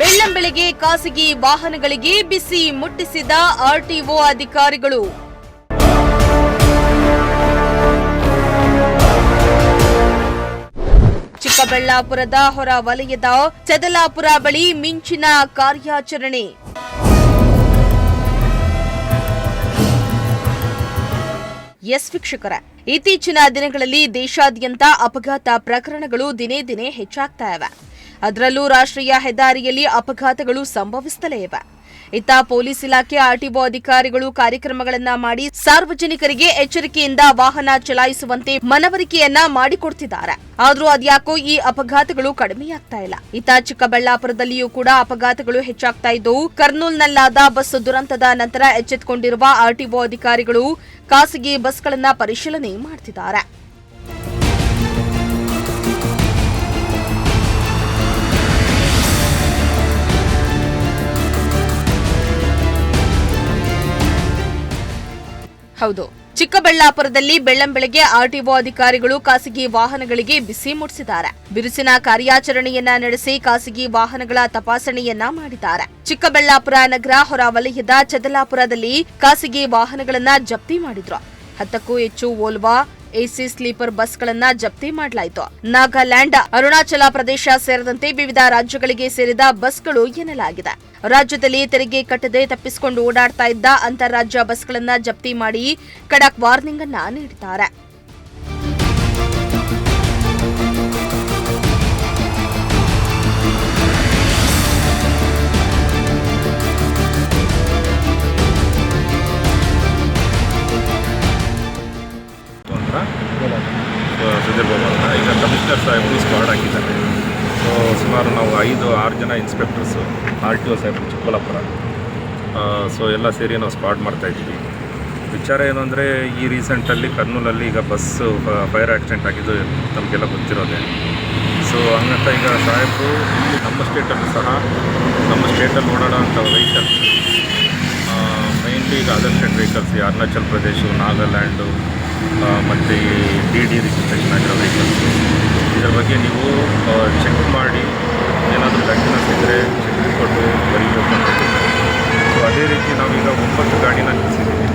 ಬೆಳ್ಳಂಬೆಳಗ್ಗೆ ಖಾಸಗಿ ವಾಹನಗಳಿಗೆ ಬಿಸಿ ಮುಟ್ಟಿಸಿದ ಆರ್ಟಿಒ ಅಧಿಕಾರಿಗಳು. ಚಿಕ್ಕಬಳ್ಳಾಪುರದ ಹೊರ ವಲಯದ ಚದಲಾಪುರ ಬಳಿ ಮಿಂಚಿನ ಕಾರ್ಯಾಚರಣೆ. ಎಸ್ ವೀಕ್ಷಕರ, ಇತ್ತೀಚಿನ ದಿನಗಳಲ್ಲಿ ದೇಶಾದ್ಯಂತ ಅಪಘಾತ ಪ್ರಕರಣಗಳು ದಿನೇ ದಿನೇ ಹೆಚ್ಚಾಗ್ತಾ ಇವೆ. ಅದರಲ್ಲೂ ರಾಷ್ಟ್ರೀಯ ಹೆದ್ದಾರಿಯಲ್ಲಿ ಅಪಘಾತಗಳು ಸಂಭವಿಸುತ್ತಲೇ ಇವೆ. ಇತ್ತ ಪೊಲೀಸ್ ಇಲಾಖೆ ಆರ್ಟಿಒ ಅಧಿಕಾರಿಗಳು ಕಾರ್ಯಕ್ರಮಗಳನ್ನ ಮಾಡಿ ಸಾರ್ವಜನಿಕರಿಗೆ ಎಚ್ಚರಿಕೆಯಿಂದ ವಾಹನ ಚಲಾಯಿಸುವಂತೆ ಮನವರಿಕೆಯನ್ನ ಮಾಡಿಕೊಡ್ತಿದ್ದಾರೆ. ಆದ್ರೂ ಅದ್ಯಾಕೋ ಈ ಅಪಘಾತಗಳು ಕಡಿಮೆಯಾಗ್ತಾ ಇಲ್ಲ. ಇತ್ತ ಚಿಕ್ಕಬಳ್ಳಾಪುರದಲ್ಲಿಯೂ ಕೂಡ ಅಪಘಾತಗಳು ಹೆಚ್ಚಾಗ್ತಾ ಇದ್ದವು. ಕರ್ನೂಲ್ನಲ್ಲಾದ ಬಸ್ ದುರಂತದ ನಂತರ ಎಚ್ಚೆತ್ತುಕೊಂಡಿರುವ ಆರ್ಟಿಒ ಅಧಿಕಾರಿಗಳು ಖಾಸಗಿ ಬಸ್ಗಳನ್ನ ಪರಿಶೀಲನೆ ಮಾಡ್ತಿದ್ದಾರೆ. ಹೌದು, ಚಿಕ್ಕಬಳ್ಳಾಪುರದಲ್ಲಿ ಬೆಳ್ಳಂಬೆಳಗ್ಗೆ ಆರ್ಟಿಒ ಅಧಿಕಾರಿಗಳು ಖಾಸಗಿ ವಾಹನಗಳಿಗೆ ಬಿಸಿ ಮುಟ್ಟಿಸಿದ್ದಾರೆ. ಬಿರುಸಿನ ಕಾರ್ಯಾಚರಣೆಯನ್ನ ನಡೆಸಿ ಖಾಸಗಿ ವಾಹನಗಳ ತಪಾಸಣೆಯನ್ನ ಮಾಡಿದ್ದಾರೆ. ಚಿಕ್ಕಬಳ್ಳಾಪುರ ನಗರ ಹೊರ ವಲಯದ ಚದಲಾಪುರದಲ್ಲಿ ಖಾಸಗಿ ವಾಹನಗಳನ್ನ ಜಪ್ತಿ ಮಾಡಿದ್ರು. 10ಕ್ಕೂ ಹೆಚ್ಚು ವೋಲ್ವಾ ಎಸಿ ಸ್ಲೀಪರ್ ಬಸ್ಗಳನ್ನ ಜಪ್ತಿ ಮಾಡಲಾಯಿತು. ನಾಗಾಲ್ಯಾಂಡ್, ಅರುಣಾಚಲ ಪ್ರದೇಶ ಸೇರಿದಂತೆ ವಿವಿಧ ರಾಜ್ಯಗಳಿಗೆ ಸೇರಿದ ಬಸ್ಗಳು ಎನ್ನಲಾಗಿದೆ. ರಾಜ್ಯದಲ್ಲಿ ತೆರಿಗೆ ಕಟ್ಟದೆ ತಪ್ಪಿಸಿಕೊಂಡು ಓಡಾಡ್ತಾ ಇದ್ದ ಅಂತಾರಾಜ್ಯ ಬಸ್ಗಳನ್ನ ಜಪ್ತಿ ಮಾಡಿ ಖಡಕ್ ವಾರ್ನಿಂಗ್ ಅನ್ನ ನೀಡಿದ್ದಾರೆ. ಸುಧೀರ್ ಬಾಬು ಅಂತ ಈಗ ಕಮಿಷನರ್ ಸಾಹೇಬರು ಸ್ಕ್ವಾಡ್ ಹಾಕಿದ್ದಾರೆ. ಸೊ ಸುಮಾರು ನಾವು 5-6 ಜನ ಇನ್ಸ್ಪೆಕ್ಟರ್ಸು ಆರ್ಟಿಒ ಸಾಹೇಬರು ಚಿಕ್ಕಬಳ್ಳಾಪುರ ಸೊ ಎಲ್ಲ ಸೇರಿ ನಾವು ಸ್ಕ್ವಾಡ್ ಮಾಡ್ತಾಯಿದ್ದೀವಿ. ವಿಚಾರ ಏನು ಅಂದರೆ ಈ ರೀಸೆಂಟಲ್ಲಿ ಕರ್ನೂಲಲ್ಲಿ ಈಗ ಬಸ್ಸು ಫೈರ್ ಆಕ್ಸಿಡೆಂಟ್ ಆಗಿದ್ದು ನಮಗೆಲ್ಲ ಗೊತ್ತಿರೋದೆ. ಸೊ ಹಂಗಂತ ಈಗ ಸಾಹೇಬರು ಇಲ್ಲಿ ನಮ್ಮ ಸ್ಟೇಟಲ್ಲೂ ಸಹ ನಮ್ಮ ಸ್ಟೇಟಲ್ಲಿ ಓಡಾಡೋಂಥ ವೆಹಿಕಲ್ಸ್ ಮೈನ್ಲಿ ಈಗ ಅದರ್ ಸ್ಟೇಟ್ ವೆಹಿಕಲ್ಸ್, ಈ ಅರುಣಾಚಲ್ ಪ್ರದೇಶ, ನಾಗಾಲ್ಯಾಂಡು ಮತ್ತು ಈ ಡಿ ರಿಜಿಸ್ಟ್ರೇಷನ್ ಆಗಿರೋ ವೆಹಿಕಲ್ಸು, ಇದರ ಬಗ್ಗೆ ನೀವು ಚೆಕ್ ಮಾಡಿ ಏನಾದರೂ ಲೈಸೆನ್ಸ್ ಇದ್ದರೆ ಚೆಕ್ ರಿಪೋರ್ಟು ಬರೀಬೇಕು ಅಂತ. ಸೊ ಅದೇ ರೀತಿ ನಾವೀಗ 9 ಗಾಡಿನ ನಿಲ್ಲಿಸಿದ್ದೀವಿ.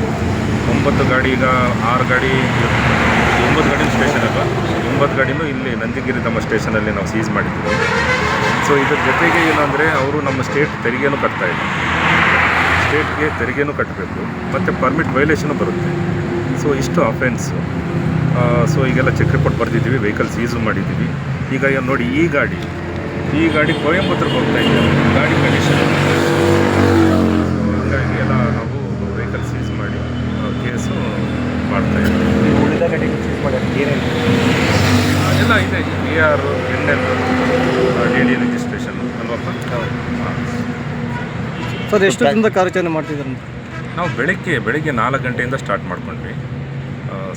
9 ಗಾಡಿ ಈಗ 6 ಗಾಡಿ 9 ಗಾಡಿನ ಸ್ಟೇಷನ್ ಅಲ್ಲ, 9 ಗಾಡಿನೂ ಇಲ್ಲಿ ನಂದಿಗಿರಿ ನಮ್ಮ ಸ್ಟೇಷನಲ್ಲಿ ನಾವು ಸೀಸ್ ಮಾಡಿದ್ದೀವಿ. ಸೊ ಇದ್ರ ಜೊತೆಗೆ ಏನಂದರೆ ಅವರು ನಮ್ಮ ಸ್ಟೇಟ್ ತೆರಿಗೆನೂ ಕಟ್ತಾಯಿಲ್ಲ, ಸ್ಟೇಟ್ಗೆ ತೆರಿಗೆನೂ ಕಟ್ಟಬೇಕು ಮತ್ತು ಪರ್ಮಿಟ್ ವೈಲೇಷನು ಬರುತ್ತೆ. ಸೊ ಇಷ್ಟು ಅಫೆನ್ಸು. ಸೊ ಈಗೆಲ್ಲ ಚೆಕ್ ರಿಪೋರ್ಟ್ ಬರೆದಿದ್ದೀವಿ, ವೆಹಿಕಲ್ ಸೀಸು ಮಾಡಿದ್ದೀವಿ. ಈಗ ನೋಡಿ ಈ ಗಾಡಿ ಕೊಯಂಬತ್ತೂರ್ಗೆ ಹೋಗ್ತಾ ಇದ್ದೀವಿ, ಗಾಡಿ ಕಂಡೀಷನ್. ಹಾಗಾಗಿ ಎಲ್ಲ ನಾವು ವೆಹಿಕಲ್ ಸೀಸ್ ಮಾಡಿ ಕೇಸು ಮಾಡ್ತಾಯಿದ್ದೀವಿ. ಉಳಿದ ಗಾಡಿ ಸೀಸ್ ಮಾಡೋದು ಏನೇನು ಎಲ್ಲ ಇದೆ, AR, NL, DD ರಿಜಿಸ್ಟ್ರೇಷನ್ ಅಲ್ವಪ್ಪ. ಹಾಂ ಸರ್, ಎಷ್ಟು ದಿನದ ಕಾರ್ಯಾಚರಣೆ ಮಾಡ್ತಿದ್ದಾರೆ? ನಾವು ಬೆಳಗ್ಗೆ 4 ಗಂಟೆಯಿಂದ ಸ್ಟಾರ್ಟ್ ಮಾಡ್ಕೊಂಡ್ವಿ.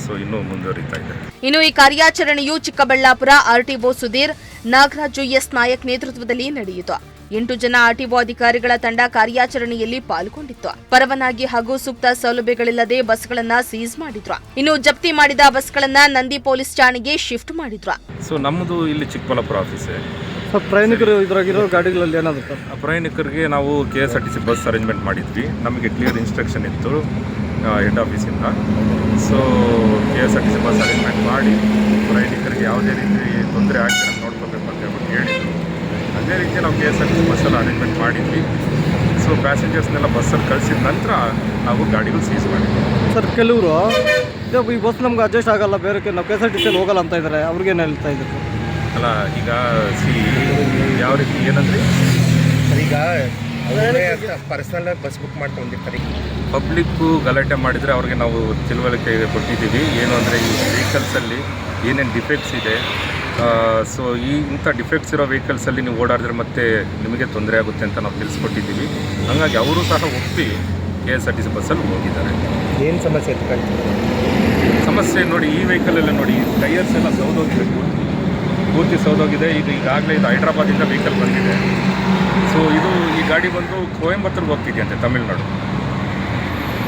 ಸೊ ಇನ್ನೂ ಮುಂದುವರಿತಾ ಇದೆ. ಇನ್ನು ಈ ಕಾರ್ಯಾಚರಣೆಯು ಚಿಕ್ಕಬಳ್ಳಾಪುರ ಆರ್ಟಿಒ ಸುಧೀರ್, ನಾಗರಾಜು ಎಸ್ ನಾಯಕ್ ನೇತೃತ್ವದಲ್ಲಿ ನಡೆಯಿತು. 8 ಜನ ಆರ್ಟಿಒ ಅಧಿಕಾರಿಗಳ ತಂಡ ಕಾರ್ಯಾಚರಣೆಯಲ್ಲಿ ಪಾಲ್ಗೊಂಡಿತ್ತು. ಪರವಾನಗಿ ಹಾಗೂ ಸೂಕ್ತ ಸೌಲಭ್ಯಗಳಿಲ್ಲದೆ ಬಸ್ಗಳನ್ನ ಸೀಸ್ ಮಾಡಿದ್ರು. ಇನ್ನು ಜಪ್ತಿ ಮಾಡಿದ ಬಸ್ಗಳನ್ನ ನಂದಿ ಪೊಲೀಸ್ ಠಾಣೆಗೆ ಶಿಫ್ಟ್ ಮಾಡಿದ್ರು. ಸೊ ನಮ್ಮದು ಇಲ್ಲಿ ಚಿಕ್ಕಬಳ್ಳಾಪುರ ಆಫೀಸೇ. ಪ್ರಯಾಣಿಕರು ಇದ್ರಾಗಿರೋ ಗಾಡಿಗಳಲ್ಲಿ ಏನಾದ್ರು ಸರ್? ಪ್ರಯಾಣಿಕರಿಗೆ ನಾವು KSRTC ಬಸ್ ಅರೇಂಜ್ಮೆಂಟ್ ಮಾಡಿದ್ವಿ. ನಮಗೆ ಕ್ಲಿಯರ್ ಇನ್ಸ್ಟ್ರಕ್ಷನ್ ಇತ್ತು ಹೆಡ್ ಆಫೀಸಿಂದ. ಸೊ KSRTC ಬಸ್ ಅರೇಂಜ್ಮೆಂಟ್ ಮಾಡಿ ಪ್ರಯಾಣಿಕರಿಗೆ ಯಾವುದೇ ರೀತಿ ತೊಂದರೆ ಆಗ್ತಿರೋ ನೋಡ್ಕೋಬೇಕು ಅಂತ ಹೇಳ್ಬಿಟ್ಟು ಹೇಳಿದ್ರು. ಅದೇ ರೀತಿ ನಾವು KSRTC ಬಸ್ಸಲ್ಲಿ ಅರೇಂಜ್ಮೆಂಟ್ ಮಾಡಿದ್ವಿ. ಸೊ ಪ್ಯಾಸೆಂಜರ್ಸ್ನೆಲ್ಲ ಬಸ್ಸಲ್ಲಿ ಕಳಿಸಿದ ನಂತರ ನಾವು ಗಾಡಿಗಳು ಸೀಸ್ ಮಾಡಿದ್ವಿ. ಸರ್, ಕೆಲವರು ಈ ಬಸ್ ನಮ್ಗೆ ಅಡ್ಜಸ್ಟ್ ಆಗಲ್ಲ, ಬೇರೆ ನಾವು KSRTCಯಲ್ಲಿ ಹೋಗಲ್ಲ ಅಂತ ಇದ್ದಾರೆ, ಅವ್ರಿಗೇನು ಹೇಳ್ತಾ ಇದ್ದಾರೆ? ಅಲ್ಲ, ಈಗ ಯಾವ ರೀತಿ ಏನಂದರೆ ಈಗ ಪರ್ಸನಲ್ ಬಸ್ ಬುಕ್ ಮಾಡ್ಕೊಂಡಿರ್ತಾರೆ. ಪಬ್ಲಿಕ್ಕು ಗಲಾಟೆ ಮಾಡಿದರೆ ಅವ್ರಿಗೆ ನಾವು ತಿಳುವಳಿಕೆ ಕೊಟ್ಟಿದ್ದೀವಿ. ಏನು ಅಂದರೆ ಈ ವೆಹಿಕಲ್ಸಲ್ಲಿ ಏನೇನು ಡಿಫೆಕ್ಟ್ಸ್ ಇದೆ, ಸೊ ಇಂಥ ಡಿಫೆಕ್ಟ್ಸ್ ಇರೋ ವೆಹಿಕಲ್ಸಲ್ಲಿ ನೀವು ಓಡಾಡಿದ್ರೆ ಮತ್ತೆ ನಿಮಗೆ ತೊಂದರೆ ಆಗುತ್ತೆ ಅಂತ ನಾವು ತಿಳಿಸ್ಕೊಟ್ಟಿದ್ದೀವಿ. ಹಾಗಾಗಿ ಅವರು ಸಹ ಒಪ್ಪಿ KSRTC ಬಸ್ಸಲ್ಲಿ ಹೋಗಿದ್ದಾರೆ. ಏನು ಸಮಸ್ಯೆ ಇತ್ತು? ಸಮಸ್ಯೆ ನೋಡಿ, ಈ ವೆಹಿಕಲೆಲ್ಲ ನೋಡಿ, ಟೈರ್ಸ್ ಎಲ್ಲ ಸೌದೋಗಿದೆ, ಪೂರ್ತಿ ಸೌದೋಗಿದೆ. ಈಗಾಗಲೇ ಇದು ಹೈದ್ರಾಬಾದಿಂದ ವೆಹಿಕಲ್ ಬಂದಿದೆ. ಸೊ ಈ ಗಾಡಿ ಬಂದು ಕೊಯಂಬತ್ತೂರ್ಗೆ ಹೋಗ್ತಿದೆಯಂತೆ, ತಮಿಳ್ನಾಡು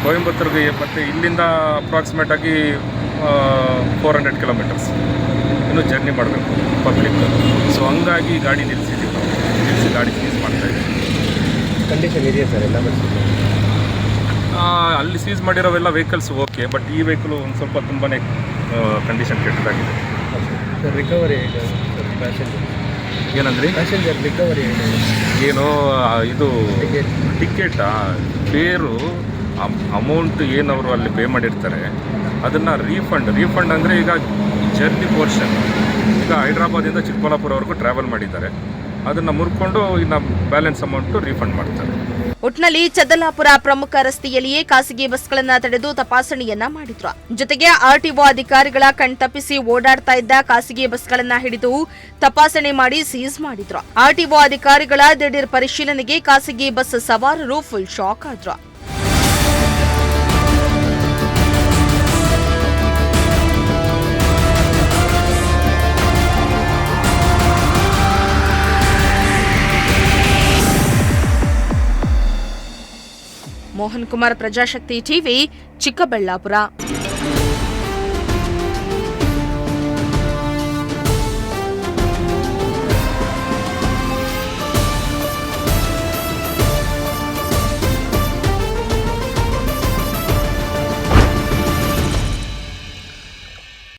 ಕೊಯಂಬತ್ತೂರ್ಗೆ. ಮತ್ತು ಇಲ್ಲಿಂದ ಅಪ್ರಾಕ್ಸಿಮೇಟಾಗಿ 400 ಕಿಲೋಮೀಟರ್ಸ್ ಇನ್ನೂ ಜರ್ನಿ ಮಾಡಬೇಕು ಪಬ್ಲಿಕ್. ಸೊ ಹಂಗಾಗಿ ಗಾಡಿ ನಿಲ್ಲಿಸಿದ್ದೀವಿ, ನಾವು ನಿಲ್ಲಿಸಿ ಗಾಡಿ ಸೀಸ್ ಮಾಡ್ತಾಯಿದ್ದೀವಿ. ಕಂಡೀಷನ್ ಇದೆಯಾ ಸರ್ ಎಲ್ಲ ಬಸ್ಸು? ಅಲ್ಲಿ ಸೀಸ್ ಮಾಡಿರೋವೆಲ್ಲ ವೆಹಿಕಲ್ಸ್ ಓಕೆ, ಬಟ್ ಈ ವೆಹಿಕಲ್ ಒಂದು ಸ್ವಲ್ಪ ತುಂಬಾ ಕಂಡೀಷನ್ ಕೆಟ್ಟದಾಗಿದೆ. ಸರ್ ರಿಕವರಿ ಹೇಗೆ ಸರ್ ಪ್ಯಾಸೆಂಜರ್? ಏನಂದ್ರಿ? ಪ್ಯಾಸೆಂಜರ್ ರಿಕವರಿ ಹೇಗೆ? ಏನು ಇದು ಟಿಕೆಟ್ ಟಿಕೆಟಾ ಫೇರು ಅಮೌಂಟ್ ಏನು ಅವರು ಅಲ್ಲಿ ಪೇ ಮಾಡಿರ್ತಾರೆ ಅದನ್ನು ರೀಫಂಡ್ ಅಂದರೆ ಈಗ ಜರ್ನಿ ಪೋರ್ಷನ್ ಈಗ ಹೈದ್ರಾಬಾದಿಂದ ಚಿಕ್ಕಬಳ್ಳಾಪುರವರೆಗೂ ಟ್ರಾವೆಲ್ ಮಾಡಿದ್ದಾರೆ, ಅದನ್ನು ಮುರ್ಕೊಂಡು ಇನ್ನು ಬ್ಯಾಲೆನ್ಸ್ ಅಮೌಂಟು ರೀಫಂಡ್ ಮಾಡ್ತಾರೆ. ಒಟ್ನಲ್ಲಿ ಚದಲಾಪುರ ಪ್ರಮುಖ ರಸ್ತೆಯಲ್ಲಿಯೇ ಖಾಸಗಿ ಬಸ್ಗಳನ್ನ ತಡೆದು ತಪಾಸಣೆಯನ್ನ ಮಾಡಿದ್ರು. ಜೊತೆಗೆ ಆರ್ಟಿಒ ಅಧಿಕಾರಿಗಳ ಕಣ್ತಪ್ಪಿಸಿ ಓಡಾಡ್ತಾ ಇದ್ದ ಖಾಸಗಿ ಬಸ್ಗಳನ್ನ ಹಿಡಿದು ತಪಾಸಣೆ ಮಾಡಿ ಸೀಸ್ ಮಾಡಿದ್ರು. ಆರ್ಟಿಒ ಅಧಿಕಾರಿಗಳ ದಿಢೀರ್ ಪರಿಶೀಲನೆಗೆ ಖಾಸಗಿ ಬಸ್ ಸವಾರರು ಫುಲ್ ಶಾಕ್ ಆದ್ರು. ಮೋಹನ್ ಕುಮಾರ್, ಪ್ರಜಾಶಕ್ತಿ ಟಿವಿ, ಚಿಕ್ಕಬಳ್ಳಾಪುರ.